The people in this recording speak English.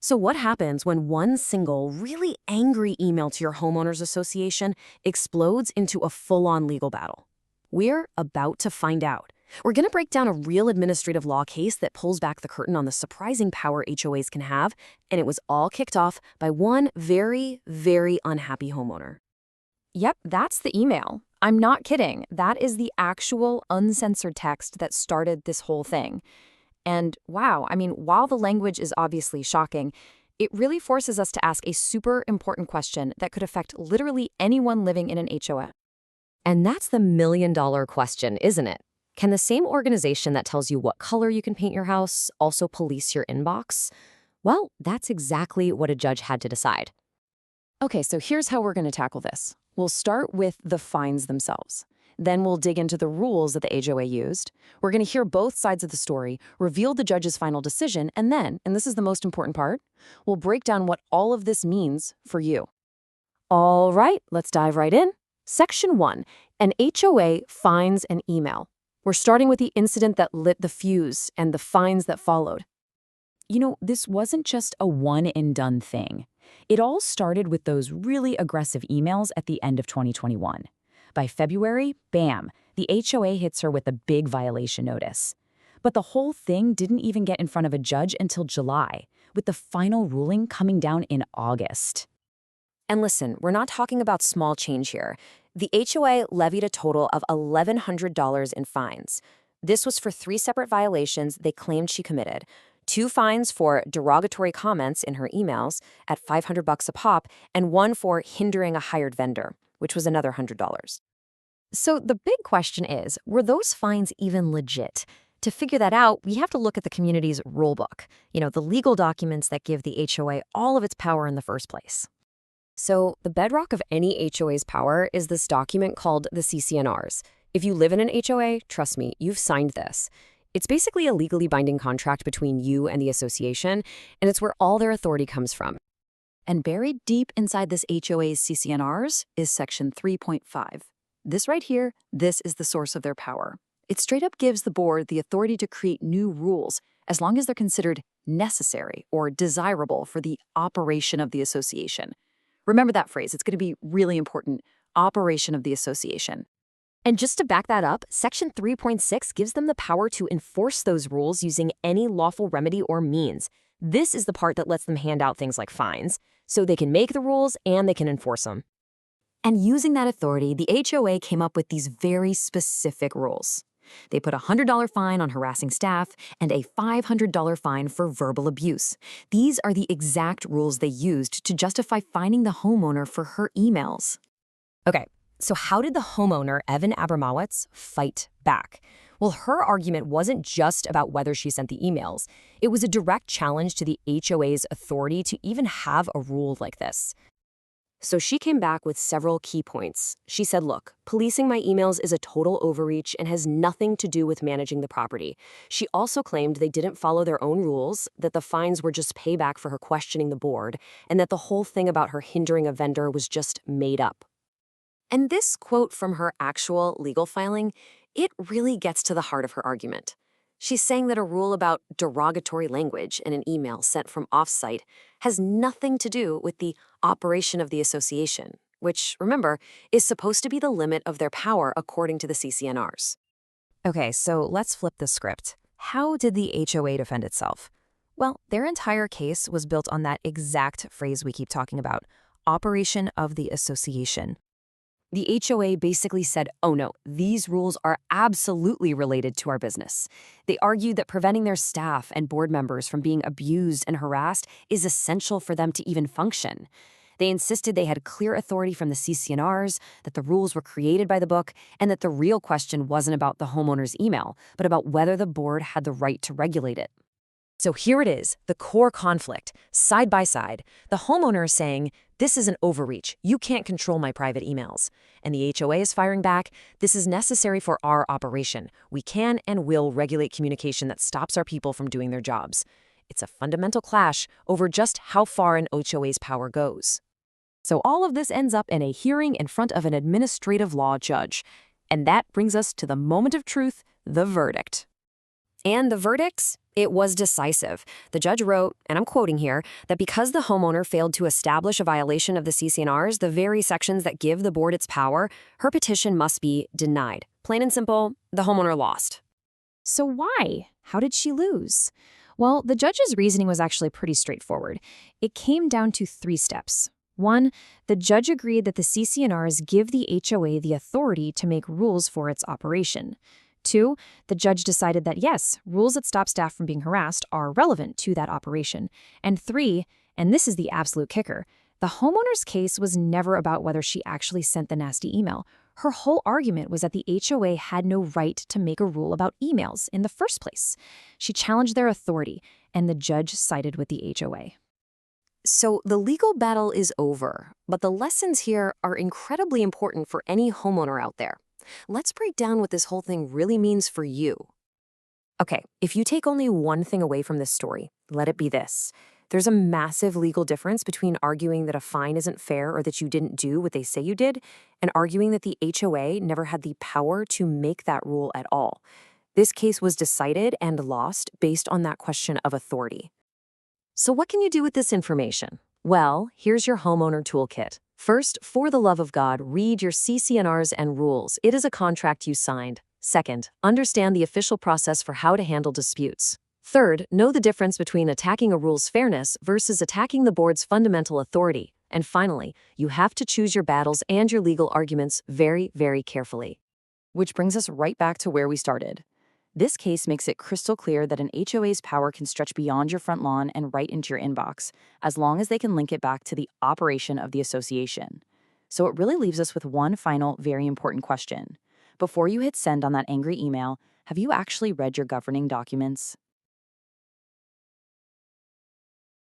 So what happens when one single, really angry email to your homeowners association explodes into a full-on legal battle? We're about to find out. We're going to break down a real administrative law case that pulls back the curtain on the surprising power HOAs can have, and it was all kicked off by one very, very unhappy homeowner. Yep, that's the email. I'm not kidding. That is the actual uncensored text that started this whole thing. And wow, while the language is obviously shocking, it really forces us to ask a super important question that could affect literally anyone living in an HOA. And that's the million-dollar question, isn't it? Can the same organization that tells you what color you can paint your house also police your inbox? Well, that's exactly what a judge had to decide. Okay, so here's how we're going to tackle this. We'll start with the fines themselves. Then we'll dig into the rules that the HOA used. We're going to hear both sides of the story, reveal the judge's final decision, and then, and this is the most important part, we'll break down what all of this means for you. All right, let's dive right in. Section 1, an HOA fines an email. We're starting with the incident that lit the fuse and the fines that followed. This wasn't just a one-and-done thing. It all started with those really aggressive emails at the end of 2021. By February, bam, the HOA hits her with a big violation notice. But the whole thing didn't even get in front of a judge until July, with the final ruling coming down in August. And listen, we're not talking about small change here. The HOA levied a total of $1,100 in fines. This was for 3 separate violations they claimed she committed. 2 fines for derogatory comments in her emails at $500 a pop, and 1 for hindering a hired vendor, which was another $100. So the big question is, were those fines even legit? To figure that out, we have to look at the community's rulebook, the legal documents that give the HOA all of its power in the first place. So the bedrock of any HOA's power is this document called the CC&Rs. If you live in an HOA, trust me, you've signed this. It's basically a legally binding contract between you and the association, and it's where all their authority comes from. And buried deep inside this HOA's CC&Rs is Section 3.5. This right here, this is the source of their power. It straight up gives the board the authority to create new rules as long as they're considered necessary or desirable for the operation of the association. Remember that phrase, it's going to be really important, operation of the association. And just to back that up, Section 3.6 gives them the power to enforce those rules using any lawful remedy or means. This is the part that lets them hand out things like fines, so they can make the rules and they can enforce them. And using that authority, the HOA came up with these very specific rules. They put a $100 fine on harassing staff and a $500 fine for verbal abuse. These are the exact rules they used to justify fining the homeowner for her emails. Okay, so how did the homeowner, Evin Abromowitz, fight back? Well, her argument wasn't just about whether she sent the emails. It was a direct challenge to the HOA's authority to even have a rule like this. So she came back with several key points. She said, look, policing my emails is a total overreach and has nothing to do with managing the property. She also claimed they didn't follow their own rules, that the fines were just payback for her questioning the board, and that the whole thing about her hindering a vendor was just made up. And this quote from her actual legal filing, it really gets to the heart of her argument. She's saying that a rule about derogatory language in an email sent from off-site has nothing to do with the operation of the association, which, remember, is supposed to be the limit of their power according to the CC&Rs. Okay, so let's flip the script. How did the HOA defend itself? Well, their entire case was built on that exact phrase we keep talking about, operation of the association. The HOA basically said, oh no, these rules are absolutely related to our business. They argued that preventing their staff and board members from being abused and harassed is essential for them to even function. They insisted they had clear authority from the CC&Rs, that the rules were created by the book, and that the real question wasn't about the homeowner's email, but about whether the board had the right to regulate it. So here it is, the core conflict, side by side. The homeowner is saying, this is an overreach. You can't control my private emails. And the HOA is firing back, this is necessary for our operation. We can and will regulate communication that stops our people from doing their jobs. It's a fundamental clash over just how far an HOA's power goes. So all of this ends up in a hearing in front of an administrative law judge. And that brings us to the moment of truth, the verdict. And the verdicts? It was decisive. The judge wrote, and I'm quoting here, that because the homeowner failed to establish a violation of the CC&Rs, the very sections that give the board its power, her petition must be denied. Plain and simple, the homeowner lost. So why? How did she lose? Well, the judge's reasoning was actually pretty straightforward. It came down to 3 steps. 1, the judge agreed that the CC&Rs give the HOA the authority to make rules for its operation. 2, the judge decided that yes, rules that stop staff from being harassed are relevant to that operation. And 3, and this is the absolute kicker, the homeowner's case was never about whether she actually sent the nasty email. Her whole argument was that the HOA had no right to make a rule about emails in the first place. She challenged their authority, and the judge sided with the HOA. So the legal battle is over, but the lessons here are incredibly important for any homeowner out there. Let's break down what this whole thing really means for you. Okay, if you take only one thing away from this story, let it be this. There's a massive legal difference between arguing that a fine isn't fair or that you didn't do what they say you did, and arguing that the HOA never had the power to make that rule at all. This case was decided and lost based on that question of authority. So what can you do with this information? Well, here's your homeowner toolkit. First, for the love of God, read your CC&Rs and rules. It is a contract you signed. Second, understand the official process for how to handle disputes. Third, know the difference between attacking a rule's fairness versus attacking the board's fundamental authority. And finally, you have to choose your battles and your legal arguments very, very carefully. Which brings us right back to where we started. This case makes it crystal clear that an HOA's power can stretch beyond your front lawn and right into your inbox, as long as they can link it back to the operation of the association. So it really leaves us with one final, very important question. Before you hit send on that angry email, have you actually read your governing documents?